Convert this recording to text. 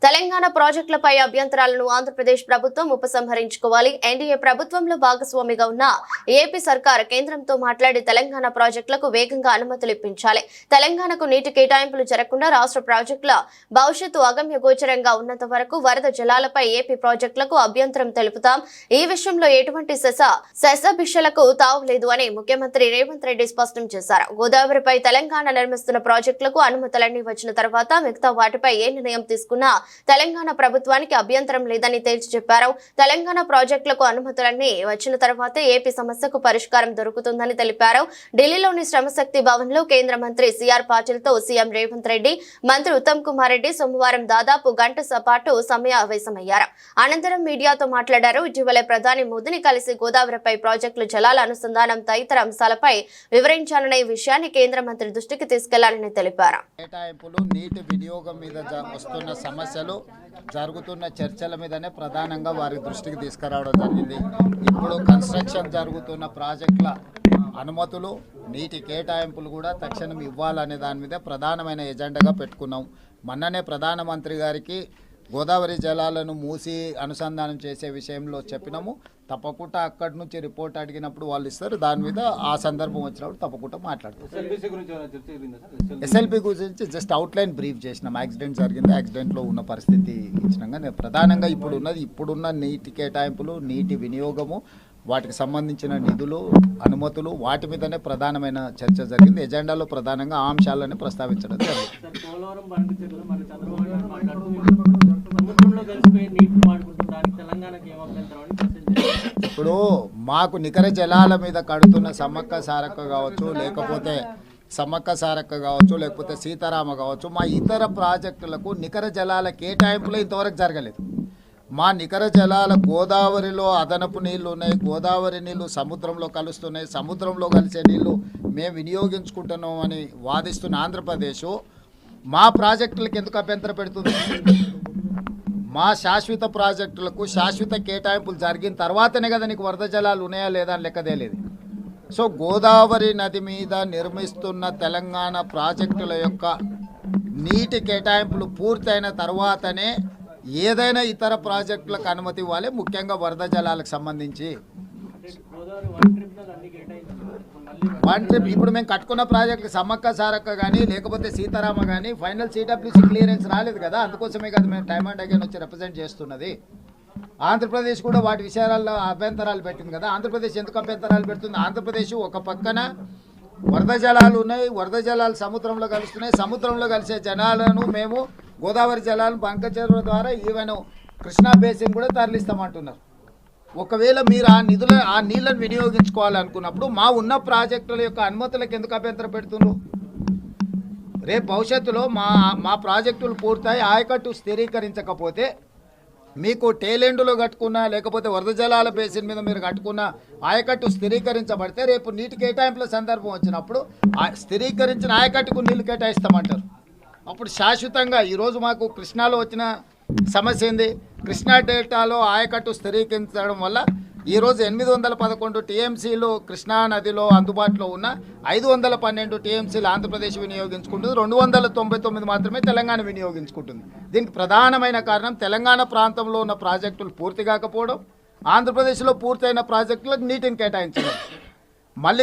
తెలంగాణ ప్రాజెక్టులపై అభ్యంతరాలను ఆంధ్రప్రదేశ్ ప్రభుత్వం ఉపసంహరించుకోవాలి. ఎన్డీఏ ప్రభుత్వంలో భాగస్వామిగా ఉన్న ఏపీ సర్కార్ కేంద్రంతో మాట్లాడి తెలంగాణ ప్రాజెక్టులకు వేగంగా అనుమతులు ఇప్పించాలి. తెలంగాణకు నీటి కేటాయింపులు జరగకుండా రాష్ట్ర ప్రాజెక్టుల భవిష్యత్తు అగమ్య గోచరంగా ఉన్నంత వరకు వరద జలాలపై ఏపీ ప్రాజెక్టులకు అభ్యంతరం తెలుపుతాం. ఈ విషయంలో ఎటువంటి శశభిషలకు తావులేదు అని ముఖ్యమంత్రి రేవంత్ రెడ్డి స్పష్టం చేశారు. గోదావరిపై తెలంగాణ నిర్మిస్తున్న ప్రాజెక్టులకు అనుమతులన్నీ వచ్చిన తర్వాత మిగతా వాటిపై ఏ నిర్ణయం తీసుకున్నా తెలంగాణ ప్రభుత్వానికి అభ్యంతరం లేదని తేల్చి చెప్పారు. తెలంగాణ ప్రాజెక్టులకు అనుమతులన్నీ వచ్చిన తర్వాతే ఏపీ సమస్యకు పరిష్కారం దొరుకుతుందని తెలిపారు. ఢిల్లీలోని శ్రమశక్తి భవన్ లో కేంద్ర మంత్రి సిఆర్ పాటిల్ తో సీఎం రేవంత్ రెడ్డి, మంత్రి ఉత్తమ్ కుమార్ రెడ్డి సోమవారం దాదాపు గంట పాటు సమావేశమయ్యారు. అనంతరం మీడియాతో మాట్లాడారు. ఇటీవలే ప్రధాని మోదీని కలిసి గోదావరిపై ప్రాజెక్టుల జలాల అనుసంధానం తదితర అంశాలపై వివరించాలనే విషయాన్ని కేంద్ర మంత్రి దృష్టికి తీసుకెళ్లాలని తెలిపారు. నీటి వినియోగం మీద వస్తున్న సమస్యలు జరుగుతున్న చర్చల మీదనే ప్రధానంగా వారి దృష్టికి తీసుకురావడం జరిగింది. ఇప్పుడు కన్స్ట్రక్షన్ జరుగుతున్న ప్రాజెక్టుల అనుమతులు, నీటి కేటాయింపులు కూడా తక్షణం ఇవ్వాలనే దాని మీద ప్రధానమైన ఎజెండాగా పెట్టుకున్నాం. మొన్ననే ప్రధానమంత్రి గారికి గోదావరి జలాలను మూసి అనుసంధానం చేసే విషయంలో చెప్పినాము. తప్పకుండా అక్కడి నుంచి రిపోర్ట్ అడిగినప్పుడు వాళ్ళు ఇస్తారు. దాని మీద ఆ సందర్భం వచ్చినప్పుడు తప్పకుండా మాట్లాడతాం. ఎస్ఎల్పి గురించి జస్ట్ అవుట్లైన్ బ్రీఫ్ చేసినాం. యాక్సిడెంట్ జరిగింది, యాక్సిడెంట్లో ఉన్న పరిస్థితి ఇచ్చినాక నేను ప్రధానంగా ఇప్పుడున్న నీటి కేటాయింపులు, నీటి వినియోగము, వాటికి సంబంధించిన నిధులు, అనుమతులు, వాటి మీదనే ప్రధానమైన చర్చ జరిగింది. ఎజెండాలో ప్రధానంగా ఆ అంశాలనే ప్రస్తావించడం జరిగింది. ఇప్పుడు మాకు నికర జలాల మీద కడుతున్న సమ్మక్క సారక్క కావచ్చు, లేకపోతే సీతారామ కావచ్చు, మా ఇతర ప్రాజెక్టులకు నికర జలాల కేటాయింపులు ఇంతవరకు జరగలేదు. మా నికర జలాల గోదావరిలో అదనపు నీళ్లు ఉన్నాయి, గోదావరి నీళ్లు సముద్రంలో కలుస్తున్నాయి, సముద్రంలో కలిసే నీళ్లు మేము వినియోగించుకుంటున్నాం అని వాదిస్తున్న ఆంధ్రప్రదేశ్ మా ప్రాజెక్టులకు ఎందుకు అభ్యంతరం పెడుతుంది? మా శాశ్వత ప్రాజెక్టులకు శాశ్వత కేటాయింపులు జరిగిన తర్వాతనే కదా నీకు వరద జలాలు ఉన్నాయా లేదా అని లెక్కదేలేదు. సో గోదావరి నది మీద నిర్మిస్తున్న తెలంగాణ ప్రాజెక్టుల యొక్క నీటి కేటాయింపులు పూర్తయిన తర్వాతనే ఏదైనా ఇతర ప్రాజెక్టులకు అనుమతి ఇవ్వాలి, ముఖ్యంగా వరద జలాలకు సంబంధించి. వన్ ట్రిప్ ఇప్పుడు మేము కట్టుకున్న ప్రాజెక్టుకి సమ్మక్క సారక్క కానీ లేకపోతే సీతారామ కానీ ఫైనల్ సిడబ్ల్యూసీ క్లియరెన్స్ రాలేదు కదా. అందుకోసమే కదా మేము టైమ్ అండ్ అగైన్ వచ్చి రిప్రజెంట్ చేస్తున్నది. ఆంధ్రప్రదేశ్ కూడా వాటి విషయాలలో అభ్యంతరాలు పెట్టింది కదా. ఆంధ్రప్రదేశ్ ఎందుకు అభ్యంతరాలు పెడుతుంది? ఆంధ్రప్రదేశ్ ఒక పక్కన వరద జలాలు ఉన్నాయి, వరద జలాలు సముద్రంలో కలుస్తున్నాయి, సముద్రంలో కలిసే జలాలను మేము గోదావరి జలాలను బంకచెరువు ద్వారా ఈవెన్ కృష్ణా బేసిన్ కూడా తరలిస్తామంటున్నారు. ఒకవేళ మీరు ఆ నీళ్ళను వినియోగించుకోవాలనుకున్నప్పుడు మా ఉన్న ప్రాజెక్టుల యొక్క అనుమతులకు ఎందుకు అభ్యంతరం పెడుతున్నారు? రేపు భవిష్యత్తులో మా ప్రాజెక్టులు పూర్తయి ఆయకట్టు స్థిరీకరించకపోతే మీకు టేలెండ్లో కట్టుకున్న లేకపోతే వరద జలాల బేసిన్ మీద మీరు కట్టుకున్న ఆయకట్టు స్థిరీకరించబడితే రేపు నీటి కేటాయింపుల సందర్భం వచ్చినప్పుడు స్థిరీకరించిన ఆయకట్టుకు నీళ్లు కేటాయిస్తామంటారు. అప్పుడు శాశ్వతంగా ఈరోజు మాకు కృష్ణాలో వచ్చిన సమస్య ఏంది? కృష్ణా డెల్టాలో ఆయకట్టు స్థిరీకరించడం వల్ల ఈరోజు 811 టీఎంసీలు కృష్ణా నదిలో అందుబాటులో ఉన్న 512 టీఎంసీలు ఆంధ్రప్రదేశ్ వినియోగించుకుంటుంది, 299 మాత్రమే తెలంగాణ వినియోగించుకుంటుంది. దీనికి ప్రధానమైన కారణం తెలంగాణ ప్రాంతంలో ఉన్న ప్రాజెక్టులు పూర్తి కాకపోవడం, ఆంధ్రప్రదేశ్లో పూర్తయిన ప్రాజెక్టులకు నీటిని కేటాయించడం. మళ్ళీ